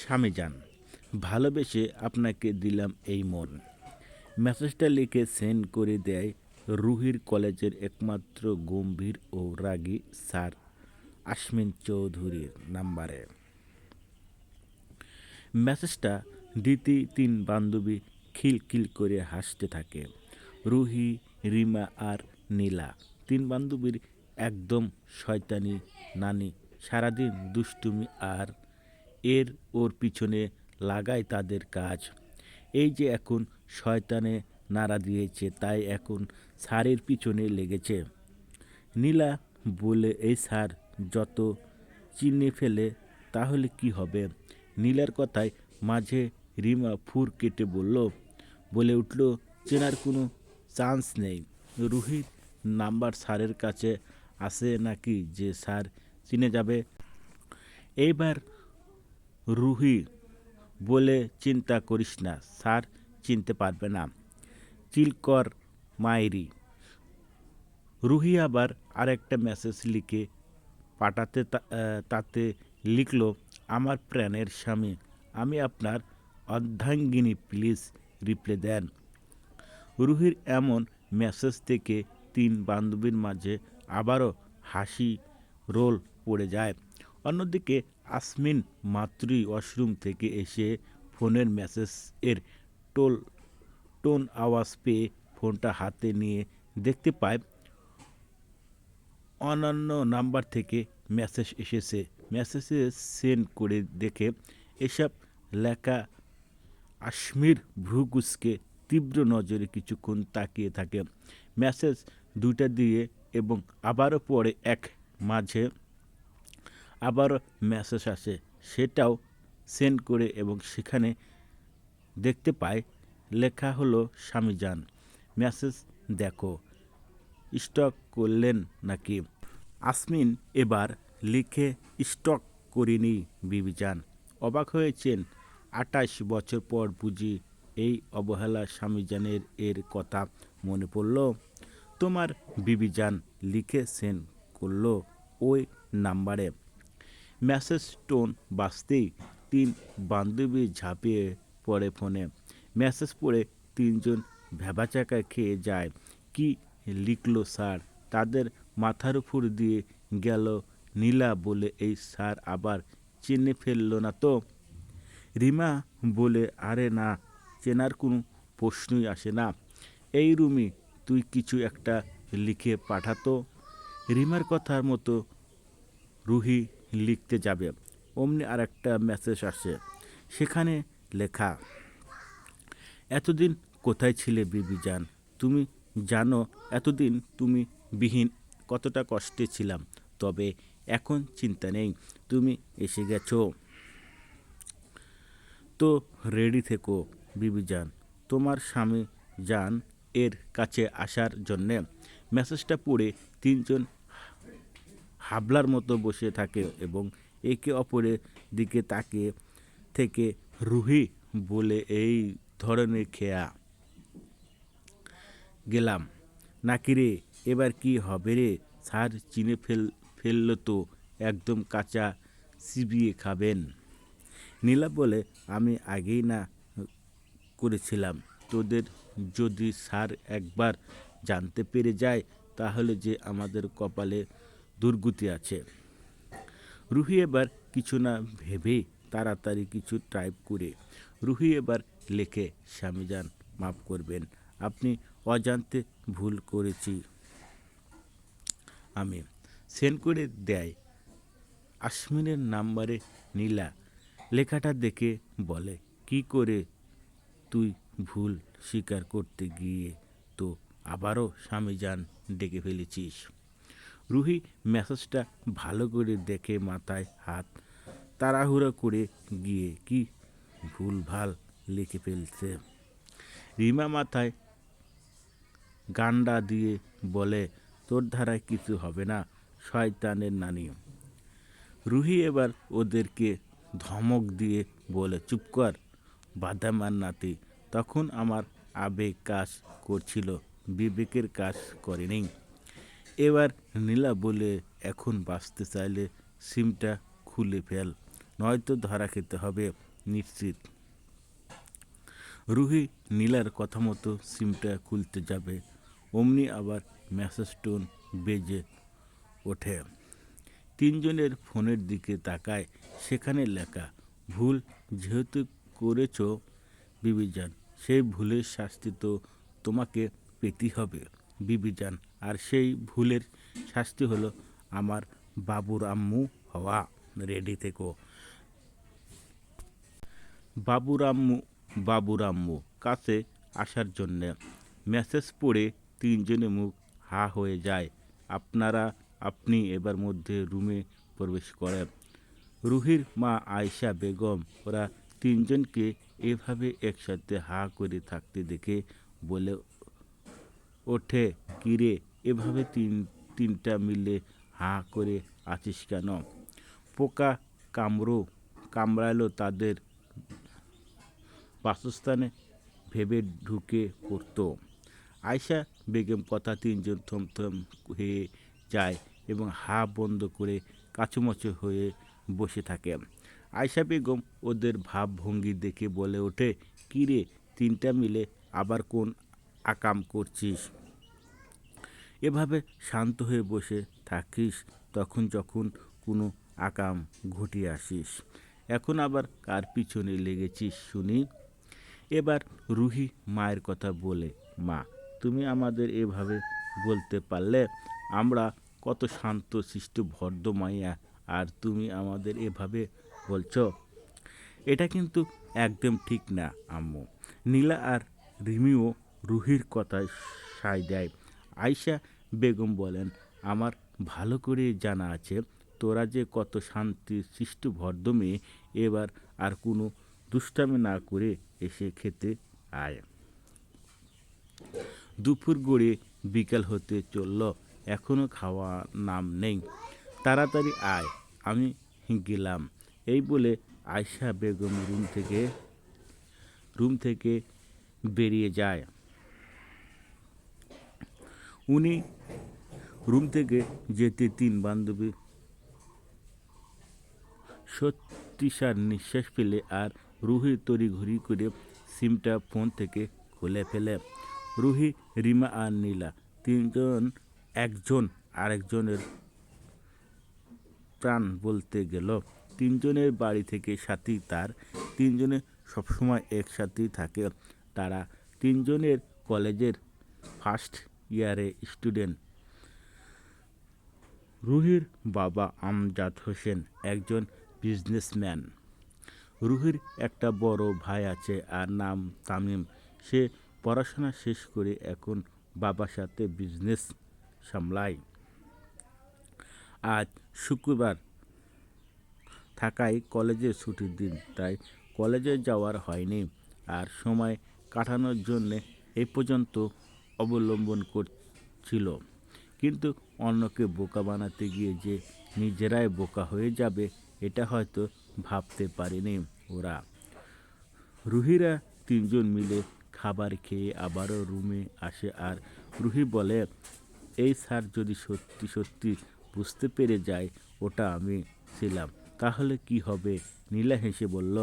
স্বামীজান, ভালোবেসে আপনাকে দিলাম এই মন। মেসেজটা লিখে সেন্ড করে দেয় রুহির কলেজের একমাত্র গম্ভীর ও রাগী স্যার আসমিন চৌধুরীর নাম্বারে। মেসেজটা দিতেই তিন বান্ধবী খিলখিল করে হাসতে থাকে। রুহি, রিমা আর নীলা, তিন বান্ধবীর একদম শয়তানি নানি, সারাদিন দুষ্টুমি আর এর ওর পিছনে লাগাই তাদের কাজ। এই যে এখন শয়তানে নাড়া দিয়েছে, তাই এখন স্যারের পিছনে লেগেছে। নীলা বলে, এই স্যার যত চিনে ফেলে তাহলে কি হবে? নীলার কথায় মাঝে রিমা ফুর কেটে বলে উঠল, চেনার কোনো চান্স নেই। রুহির নাম্বার স্যারের কাছে আছে নাকি যে স্যার চিনে যাবে? এইবার রুহি বলে, চিন্তা করিস না, স্যার চিনতে পারবে না। চিলকর মায়েরি। রুহি আবার আরেকটা মেসেজ লিখে পাঠাতে তাতে লিখল, আমার প্রাণের স্বামী, আমি আপনার অর্ধাঙ্গিনী, প্লিজ রিপ্লাই দেন। রুহির এমন মেসেজ থেকে তিন বান্ধবীর মাঝে আবারও হাসি রোল পড়ে যায়। অন্যদিকে আসমিন মাত্রই ওয়াশরুম থেকে এসে ফোনের মেসেজের টোন আওয়াজ পেয়ে ফোনটা হাতে নিয়ে দেখতে পায় অনন্য নাম্বার থেকে মেসেজ এসেছে। মেসেজে সেন্ড করে দেখে এসব লেখা আশমির ভ্রুকুচকে তীব্র নজরে কিছুক্ষণ তাকিয়ে থাকে। মেসেজ দুইটা দিয়ে এবং আবারও পরে এক মাঝে আবারও মেসেজ আসে, সেটাও সেন্ড করে এবং সেখানে দেখতে পায় লেখা হলো, স্বামীজান, মেসেজ দেখো, স্টক করলেন নাকি? আসমিন এবার লিখে, স্টক করিনি বিবিজান। অবাক হয়েছেন, ২৮ বছর পর বুঝি এই অবহেলা স্বামীজানের এর কথা মনে পড়ল? তোমার বিবিজান লিখে সেন্ড করলো ওই নাম্বারে। মেসেজ টোন বাজতেই তিন বান্ধবী ঝাঁপিয়ে পড়ে ফোনে। মেসেজ পড়ে তিনজন ভ্যাবাচাকা খেয়ে যায়। কি লিখলো স্যার? তাদের মাথার উপর দিয়ে গেল। নীলা বলে, এই স্যার আবার চিনে ফেলল না তো? রিমা বলে, আরে না, চেনার কোনো প্রশ্নই আসে না। এই রুমি, তুই কিছু একটা লিখে পাঠাতো। রিমার কথার মতো রুহি লিখতে যাবে, অমনি আর একটা মেসেজ আসে। সেখানে লেখা, এতদিন কোথায় ছিলে বিবিজান? তুমি জানো এতদিন তুমি বিহীন কতটা কষ্টে ছিলাম, তবে এখন চিন্তা নেই, তুমি এসে গেছো তো রেডি থেকো বিবিজান, তোমার স্বামী জান এর কাছে আসার জন্যে। মেসেজটা পড়ে তিনজন হাবলার মতো বসে থাকে এবং একে অপরের দিকে তাকিয়ে থেকে রুহি বলে, এই ধরনের খেয়া গেলাম নাকি রে? এবার কি হবে রে? স্যার চিনে ফেললো তো, একদম কাঁচা চিবিয়ে খাবেন। নীলা বলে, আমি আগেই না করেছিলাম, তোদের যদি স্যার একবার জানতে পেরে যায় তাহলে যে আমাদের কপালে দুর্গতি আছে। রুহি এবার কিছু না ভেবে তাড়াতাড়ি কিছু টাইপ করে রুহি এবার লেখে, স্বামীজান মাফ করবেন, আপনি অজান্তে ভুল করেছি আমি। সেন্ড করে দেয় আসমিনের নাম্বারে। নীলা লেখাটা দেখে বলে, কি করে তুই ভুল স্বীকার করতে গিয়ে তো আবারও স্বামীজান ডেকে ফেলেছিস? রুহি মেসেজটা ভালো করে দেখে মাথায় হাত তাড়াহুড়ো করে গিয়ে কি ভুলভাল লিখে ফেলছে। রিমা মাথায় গান্ডা দিয়ে বলে, তোর ধারায় কিছু হবে না, শয়তানের নানি। রুহি এবার ওদেরকে ধমক দিয়ে বলে, চুপ কর বাদামার নাতি, তখন আমার আবেগ কাজ করছিল, বিবেকের কাজ করেনি। এবার নীলা বলে, এখন বাঁচতে চাইলে সিমটা খুলে ফেল, নয়তো ধরা খেতে হবে। নিশ্চিত। রুহি নীলার কথা মতো সিমটা খুলতে যাবে, অমনি আবার মেসেজ টোন বেজে ওঠে। তিনজনের ফোনের দিকে তাকায়, সেখানে লেখা, ভুল যেহেতু করেছ বিবিজান, সেই ভুলের শাস্তি তো তোমাকে পেতেই হবে বিবিজান। আর সেই ভুলের শাস্তি হলো আমার বাবুর আম্মু হওয়া। রেডি থেকো। বাবুর আম্মু কাছে আসার জন্যে। মেসেজ পড়ে তিনজনে মুখ হা হয়ে যায়। আপনি এবার মধ্যে রুমে প্রবেশ করেন। রুহির মা আয়েশা বেগম ওরা তিনজনকে এভাবে একসাথে হা করে থাকতে দেখে বলে ওঠে, কিরে এভাবে তিনটা মিলে হা করে আছিস কেন? পোকা কামড়ালো তাদের বাসস্থানে ভেবে ঢুকে পড়তো। আয়েশা বেগম কথা তিনজন থমথম হয়ে যায় এবং হা বন্ধ করে কাচুমাচু হয়ে বসে থাকে। আয়েশা বেগম ওদের ভাবভঙ্গি দেখে বলে ওঠে, কিরে তিনটা মিলে আবার কোন আকাম করছিস? এভাবে শান্ত হয়ে বসে থাকিস তখন যখন কোনো আকাম ঘটিয়ে আসিস। এখন আবার কার পিছনে লেগেছিস শুনি? এবার রুহি মায়ের কথা বলে, মা তুমি আমাদের এভাবে বলতে পারলে? আমরা কত শান্ত শিষ্ট ভদ্র মাইয়া, আর তুমি আমাদের এভাবে বলছো? এটা কিন্তু একদম ঠিক না আম্মু। নীলা আর রিমিও রুহির কথায় সায় দেয়। আয়েশা বেগম বলেন, আমার ভালো করে জানা আছে তোরা যে কত শান্তি শিষ্ট ভদ্র মেয়ে। এবার আর কোনো দুষ্টামি না করে এসে খেতে আয়। দুপুর গড়িয়ে বিকাল হতে চলল, এখনো খাওয়া নাম নেই। তাড়াতাড়ি আয়, আমি গেলাম। এই বলে আয়েশা বেগম রুম থেকে বেরিয়ে যায়। উনি রুম থেকে যেতে তিন বান্ধবী সত্যিসার নিঃশ্বাস ফেলে আর রুহি তড়িঘড়ি করে সিমটা ফোন থেকে খুলে ফেলে। রুহি, রিমা আর নীলা তিনজন একজন আরেকজনের প্রাণ বলতে গেল। তিনজনের বাড়ি থেকে সাথী তার, তিনজনে সবসময় একসাথেই থাকে তারা। তিনজনের কলেজের ফার্স্ট ইয়ারে স্টুডেন্ট। রুহির বাবা আমজাদ হোসেন একজন বিজনেসম্যান। রুহির একটা বড় ভাই আছে আর নাম তামিম। সে পড়াশোনা শেষ করে এখন বাবার সাথে বিজনেস সামলায়। আজ শুক্রবার থাকায় কলেজের ছুটির দিন, তাই কলেজে যাওয়ার হয়নি। আর সময় কাটানোর জন্যে এই পর্যন্ত অবলম্বন করছিল। কিন্তু অন্যকে বোকা বানাতে গিয়ে যে নিজেরাই বোকা হয়ে যাবে এটা হয়তো ভাবতে পারেনি ওরা। রুহিরা তিনজন মিলে খাবার খেয়ে আবারও রুমে আসে আর রুহি বলে, এই স্যার যদি সত্যি সত্যি বুঝতে পেরে যায় ওটা আমি ছিলাম তাহলে কি হবে? নীলা হেসে বলল,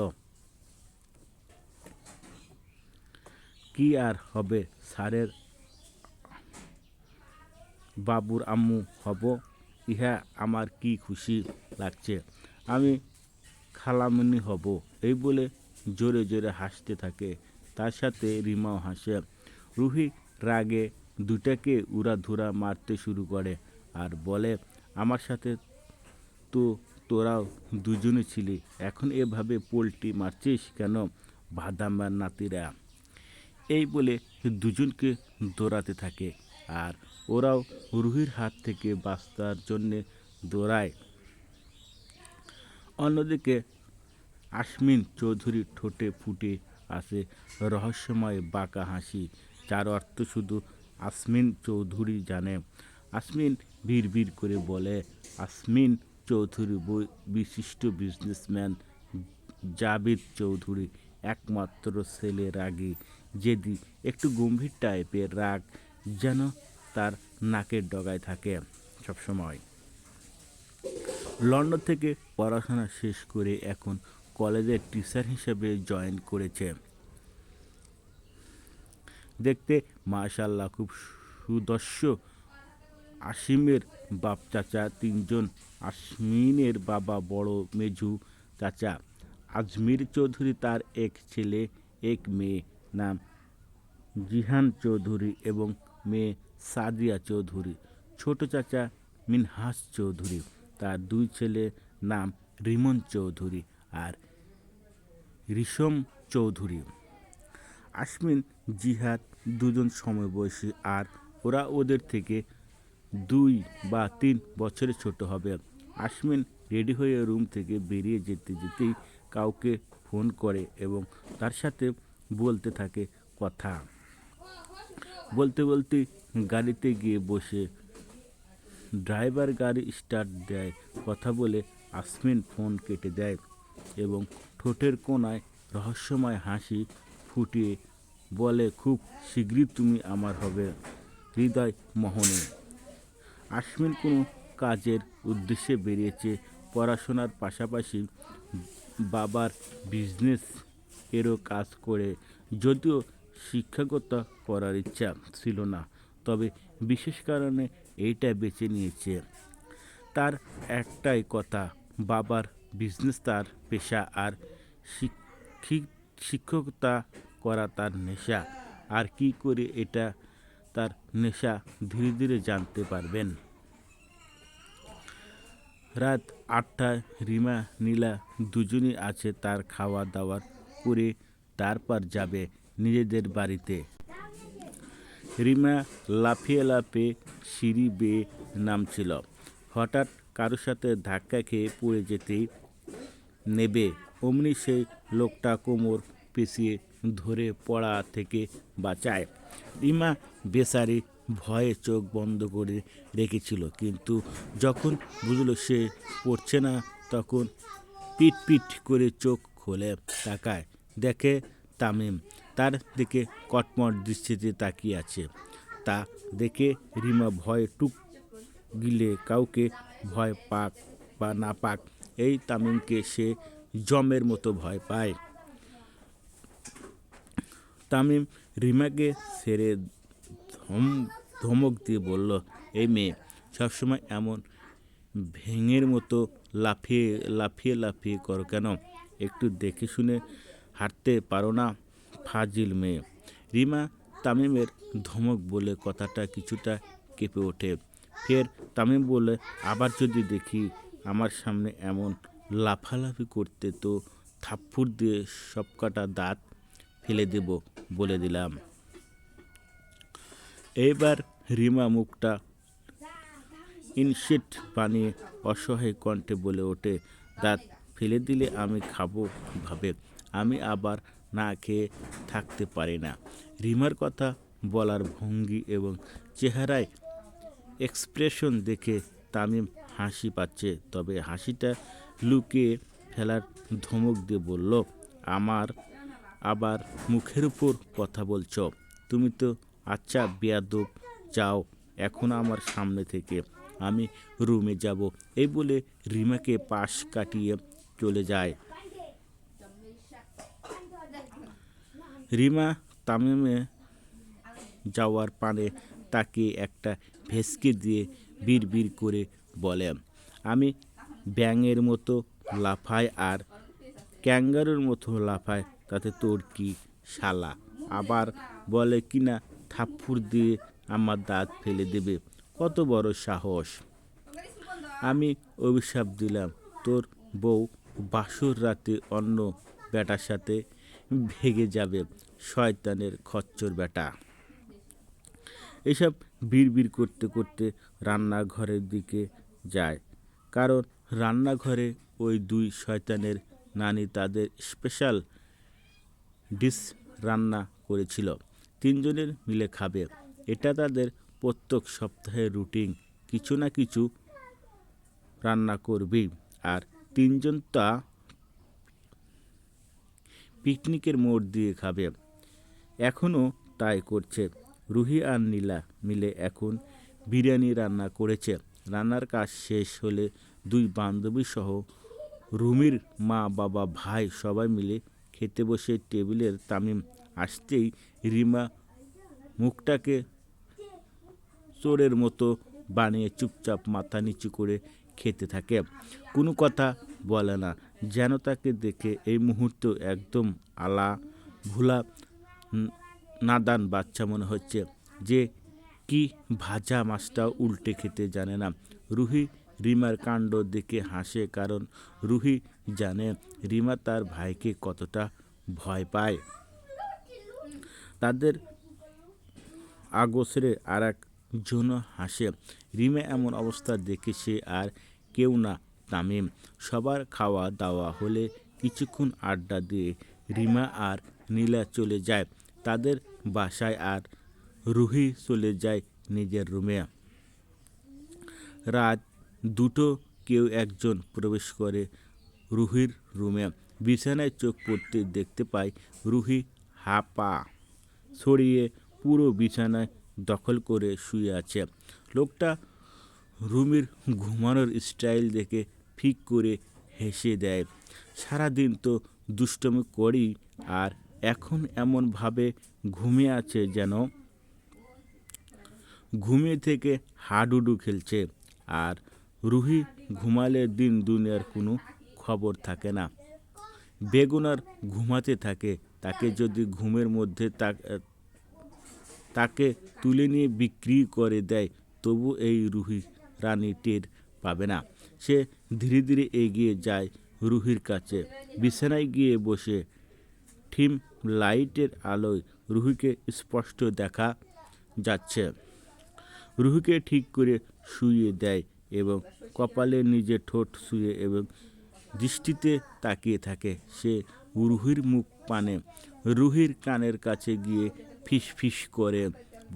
কি আর হবে, স্যারের বাবুর আম্মু হব। ইহা আমার কি খুশি লাগছে। আমি খালামণি হব। এই বলে জোরে জোরে হাসতে থাকে। তার সাথে রিমাও হাসে। রুহি রাগে দুটাকে উড়াধুরা মারতে শুরু করে আর বলে, আমার সাথে তো তোরাও দুজনে ছিলি, এখন এভাবে পোল্টি মারছিস কেন ভাদাম্বার নাতিরা? এই বলে দুজনকে দৌড়াতে থাকে আর ওরাও রুহির হাত থেকে বাঁচার জন্যে দৌড়ায়। অন্যদিকে আসমিন চৌধুরীর ঠোঁটে ফুটে আসে রহস্যময় বাঁকা হাসি, যার অর্থ শুধু আসমিন চৌধুরী জানে। আসমিন ভিড় করে বলে, আসমিন চৌধুরী বিশিষ্ট বিজনেসম্যান জাবিদ চৌধুরী একমাত্র ছেলে। রাগী, জেদি, একটু গম্ভীর টাইপের রাগ যেন তার নাকের ডগায় থাকে সবসময়। লন্ডন থেকে পড়াশোনা শেষ করে এখন কলেজের টিচার হিসেবে জয়েন করেছে। দেখতে মাশাআল্লাহ খুব সুদর্শ। আসিমের বাপ চাচা তিনজন। আসমিনের বাবা বড় মেজু চাচা আজমির চৌধুরী, তার এক ছেলে এক মেয়ে, নাম জিহান চৌধুরী এবং মেয়ে সাদিয়া চৌধুরী। ছোট চাচা মিনহাস চৌধুরী, তার দুই ছেলে, নাম রিমন চৌধুরী আর রিশম চৌধুরী। আসমিন জিহাদ দুজন সমবয়সী, আর ওরা ওদের থেকে 2 বা 3 বছরের ছোট হবে। আসমিন রেডি হয়ে রুম থেকে বেরিয়ে যেতে যেতেই কাউকে ফোন করে এবং তার সাথে বলতে থাকে কথা। বলতে বলতে গাড়িতে গিয়ে বসে ড্রাইভার গাড়ি স্টার্ট দেয়। কথা বলে আসমিন ফোন কেটে দেয় এবং ঠোঁটের কোণায় রহস্যময় হাসি ফুটিয়ে বলে, খুব শীঘ্রই তুমি আমার হবে। হৃদয় মোহনে আসমিন কোনো কাজের উদ্দেশ্যে বেরিয়েছে, পড়াশোনার পাশাপাশি বাবার বিজনেস এরও কাজ করে। যদিও শিক্ষকতা করার ইচ্ছা ছিল না, তবে বিশেষ কারণে এইটা বেছে নিয়েছে। তার একটাই কথা, বাবার বিজনেস তার পেশা আর শিক্ষকতা করা তার নেশা। আর কি করে এটা তার নেশা ধীরে ধীরে জানতে পারবেন। রাত 8টায় রিমা নীলা দুজনই আছে তার খাওয়া দাওয়ার করে তারপর যাবে নিজেদের বাড়িতে। রিমা লাফিয়ে লাফিয়ে সিঁড়ি বেয়ে নামছিল। হঠাৎ কারোর সাথে ধাক্কা খেয়ে পড়ে যেতেই নেবে, অমনি সেই লোকটা কোমর পেঁচিয়ে ধরে পড়া থেকে বাঁচায়। রিমা বেচারি ভয়ে চোখ বন্ধ করে রেখেছিল, কিন্তু যখন বুঝল সে পড়ছে না তখন পিট পিট করে চোখ খুলে তাকায়, দেখে তামিম তার দিকে কটমট দৃষ্টিতে তাকিয়ে আছে। তা দেখে রিমা ভয়ে টুক গিলে, কাউকে ভয় পাক বা না পাক, এই তামিমকে সে জমের মতো ভয় পায়। তামিম রিমাকে ছেড়ে ধমক দিয়ে বলল, এই মেয়ে সবসময় এমন ভেঙের মতো লাফিয়ে লাফিয়ে লাফিয়ে করো কেন? একটু দেখে শুনে হাঁটতে পারো না? ফাজিল মেয়ে। রিমা তামিমের ধমক বলে কথাটা কিছুটা কেঁপে ওঠে। ফের তামিম বলে, আবার যদি দেখি আমার সামনে এমন লাফালাফি করতে তো থাপ্পড় দিয়ে সবকটা দাঁত ফেলে দেব বলে দিলাম। এইবার রিমা মুখটা ইনশেট বানিয়ে অসহায় কণ্ঠে বলে ওঠে, দাঁত ফেলে দিলে আমি খাবো কীভাবে? আমি আবার না খেয়ে থাকতে পারি না। রিমার কথা বলার ভঙ্গি এবং চেহারায় এক্সপ্রেশন দেখে তামিম হাসি পাচ্ছে, তবে হাসিটা লুকিয়ে ফেলার ধমক দিয়ে বলল, আমার আবার মুখের উপর কথা বলছ? তুমি তো আচ্ছা বেয়াদব, যাও এখন আমার সামনে থেকে, আমি রুমে যাব। এই বলে রিমাকে পাশ কাটিয়ে চলে যায়। রিমা তামিমে যাওয়ার পানে তাকে একটা ভেসকে দিয়ে বিড়বিড় করে বলে, আমি ব্যাঙের মতো লাফাই আর ক্যাঙ্গারুর মতো লাফাই, তাতে তোর কি শালা? আবার বলে কিনা থাপ্পড় দিয়ে আমার দাঁত ফেলে দেবে, কত বড় সাহস! আমি অভিশাপ দিলাম তোর বউ বাসর রাতে অন্য বেটার সাথে ভেগে যাবে, শয়তানের খচ্চর বেটা। এসব বিড়বিড় করতে করতে রান্নাঘরের দিকে যায়, কারণ রান্নাঘরে ওই দুই শয়তানের নানি তাদের স্পেশাল ডিশ রান্না করেছিল, তিনজনের মিলে খাবে। এটা তাদের প্রত্যেক সপ্তাহের রুটিন, কিছু না কিছু রান্না করবেই। আর তিনজন তা পিকনিকের মোড় দিয়ে খাবে, এখনও তাই করছে। রুহি আর নীলা মিলে এখন বিরিয়ানি রান্না করেছে। রান্নার কাজ শেষ হলে দুই বান্ধবী সহ রুমির মা বাবা ভাই সবাই মিলে খেতে বসে টেবিলের তামিম আসতেই রিমা মুখটাকে চোরের মতো বানিয়ে চুপচাপ মাথা নিচু করে খেতে থাকে, কোনো কথা বলে না, যেন তাকে দেখে এই মুহূর্তে একদম আলা ভুলা নাদান বাচ্চা মনে হচ্ছে, যে কি ভাজা মাছটাও উল্টে খেতে জানে না। রুহি রিমার কাণ্ড দেখে হাসে, কারণ রুহি জানে রিমা তার ভাইকে কতটা ভয় পায়। তাদের আগোছরে আর একজন হাসে। রিমা এমন অবস্থা দেখে সে আর কেউ না, তামিম। সবার খাওয়া দাওয়া হলে কিছুক্ষণ আড্ডা দিয়ে রিমা আর নীলা চলে যায় তাদের বাসায়, আর রুহি চলে যায় নিজের রুমে। রাত 2টো কেউ একজন প্রবেশ করে রুহির রুমে। বিছানায় চোখ পড়তে দেখতে পায় রুহি হাঁপা ছড়িয়ে পুরো বিছানায় দখল করে শুয়ে আছে। লোকটা রুমির ঘুমানোর স্টাইল দেখে ফিক করে হেসে দেয়। সারাদিন তো দুষ্টমি করি, আর এখন এমনভাবে ঘুমিয়ে আছে যেন ঘুমিয়ে থেকে হাডুডু খেলছে। আর রুহি ঘুমালে দিন দুনিয়ার কোনো খবর থাকে না। বেগুনার ঘুমাতে থাকে, তাকে যদি ঘুমের মধ্যে তাকে তুলে নিয়ে বিক্রি করে দেয় তবু এই রুহি রানী টের পাবে না। সে ধীরে ধীরে এগিয়ে যায় রুহির কাছে, বিছানায় গিয়ে বসে। ঠিম লাইটের আলোয় রুহিকে স্পষ্ট দেখা যাচ্ছে। রুহিকে ঠিক করে শুইয়ে দেয় এবং কপালে নিজের ঠোঁট শুয়ে এবং দৃষ্টিতে তাকিয়ে থাকে সে রুহির মুখ পানে। রুহির কানের কাছে গিয়ে ফিস ফিস করে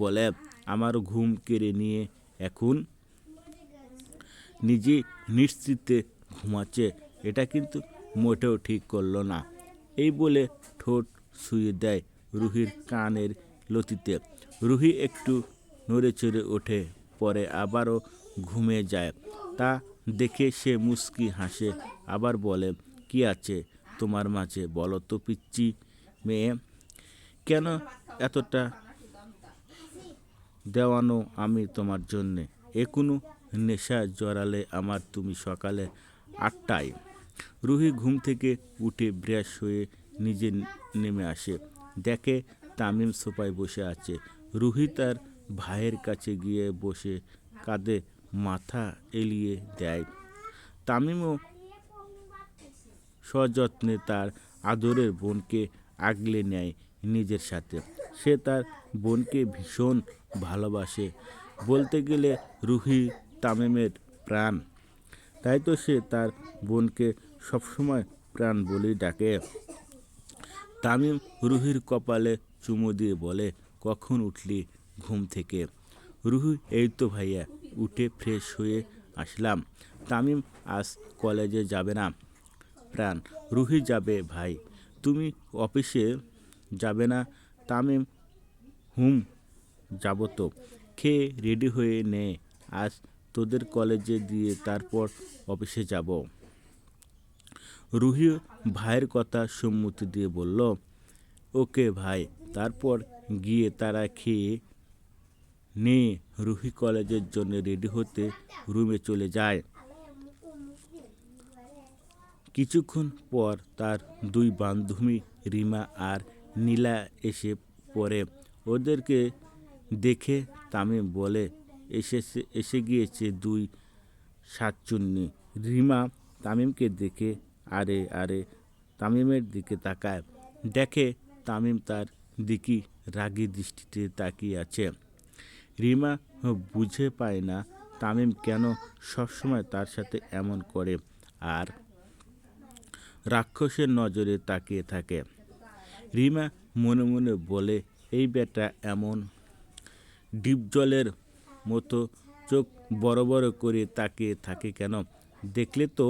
বলে, আমার ঘুম কেড়ে নিয়ে এখন নিজে নিশ্চিন্তে ঘুমাচ্ছে, এটা কিন্তু মোটেও ঠিক করলো না। এই বলে ঠোঁট শুয়ে দেয় রুহির কানের লতিতে। রুহি একটু নড়ে চড়ে ওঠে, পরে আবারও ঘুমিয়ে যায়। তা দেখে সে মুচকি হাসে, আবার বলে, কি আছে তোমার মাঝে বলো তো পিচ্চি মেয়ে, কেন এতটা দেওয়ানো আমি তোমার জন্যে? এ কোনো নেশা জড়ালে আমার তুমি সকালে 8টায়। রুহি ঘুম থেকে উঠে ব্রাশ হয়ে নিজে নেমে আসে, দেখে তামিম সোফায় বসে আছে। রুহি তার ভাইয়ের কাছে গিয়ে বসে কাঁধে মাথা এলিয়ে দেয়। তামিমও সযত্নে তার আদরের বোনকে আগলে নেয় নিজের সাথে। সে তার বোনকে ভীষণ ভালোবাসে, বলতে গেলে রুহি তামিমের প্রাণ। তাই তো সে তার বোনকে সবসময় প্রাণ বলেই ডাকে। তামিম রুহির কপালে চুমু দিয়ে বলে, কখন উঠলি ঘুম থেকে? রুহি, এই তো ভাইয়া, উঠে ফ্রেশ হয়ে আসলাম। তামিম, আজ কলেজে যাবে না? প্রাণ, রুহি যাবে ভাই, তুমি অফিসে যাবে না? তামিম, যাব তো। খেয়ে রেডি হয়ে নে, আজ তোদের কলেজে দিয়ে তারপর অফিসে যাব। রুহি ভাইয়ের কথা সম্মতি দিয়ে বলল, ওকে ভাই। তারপর গিয়ে তারা খেয়ে নিয়ে রুহি কলেজের জন্য রেডি হতে রুমে চলে যায়। কিছুক্ষণ পর তার দুই বান্ধবী রিমা আর নীলা এসে পড়ে। ওদেরকে দেখে তামিম বলে, এসে গিয়েছে দুই শাকচুন্নি। রিমা তামিমকে দেখে আরে আরে তামিমের দিকে তাকায়, দেখে তামিম তার দিকে রাগী দৃষ্টিতে তাকিয়ে আছে। রিমা বুঝে পায় না তামিম কেন সবসময় তার সাথে এমন করে আর রাক্ষসের নজরে তাকিয়ে থাকে। রিমা মনে মনে বলে, এই বেটা এমন ডিপজলের মতো চোখ বড় বড় করে তাকিয়ে থাকে কেন? দেখলে তো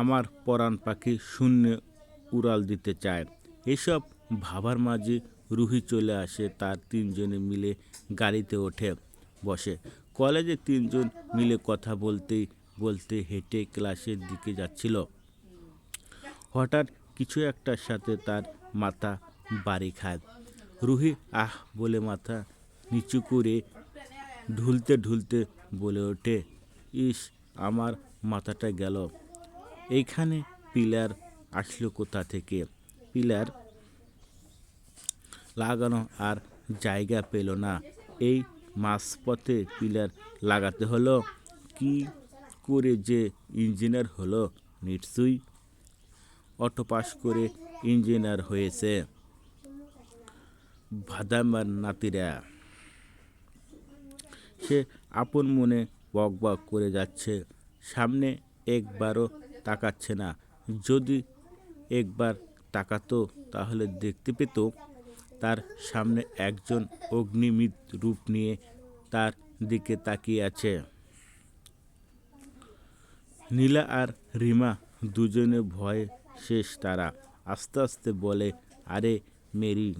আমার পরাণ পাখি শূন্যে উড়াল দিতে চায়। এসব ভাবার মাঝে রুহি চলে আসে। তার তিনজনে মিলে গাড়িতে ওঠে বসে। কলেজে তিনজন মিলে কথা বলতেই বলতে হেঁটে ক্লাসের দিকে যাচ্ছিল। হঠাৎ কিছু একটার সাথে তার মাথা বাড়ি খায়। রুহি আহ বলে মাথা নিচু করে ঢুলতে ঢুলতে বলে ওঠে, ইস, আমার মাথাটা গেল। এইখানে পিলার আসলো কোথা থেকে? পিলার লাগানো আর জায়গা পেল না। এই মাঝপথে পিলার লাগাতে হলো। কি করে যে ইঞ্জিনিয়ার হলো? নিশ্চয়ই অটো পাস করে ইঞ্জিনিয়ার হয়েছে। ভাদাইমার নাতিরা। সে আপন মনে বক বক করে যাচ্ছে। সামনে একবারও তাকাচ্ছে না। যদি একবার তাকাতো তাহলে দেখতে পেত তার সামনে একজন অগ্নিমিত রূপ নিয়ে তার দিকে তাকিয়ে আছে। নীলা আর রিমা দুজনে ভয়ে শেষ। তারা আস্তে আস্তে বলে, আরে মেরি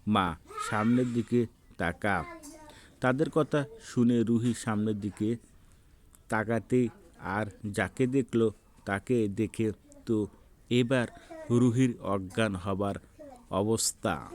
মা, সামনের দিকে তাকা। তাদের কথা শুনে রুহি সামনের দিকে তাকাতেই আর যাকে দেখলো তাকে দেখে তো এবার রুহির অজ্ঞান হবার অবস্থা।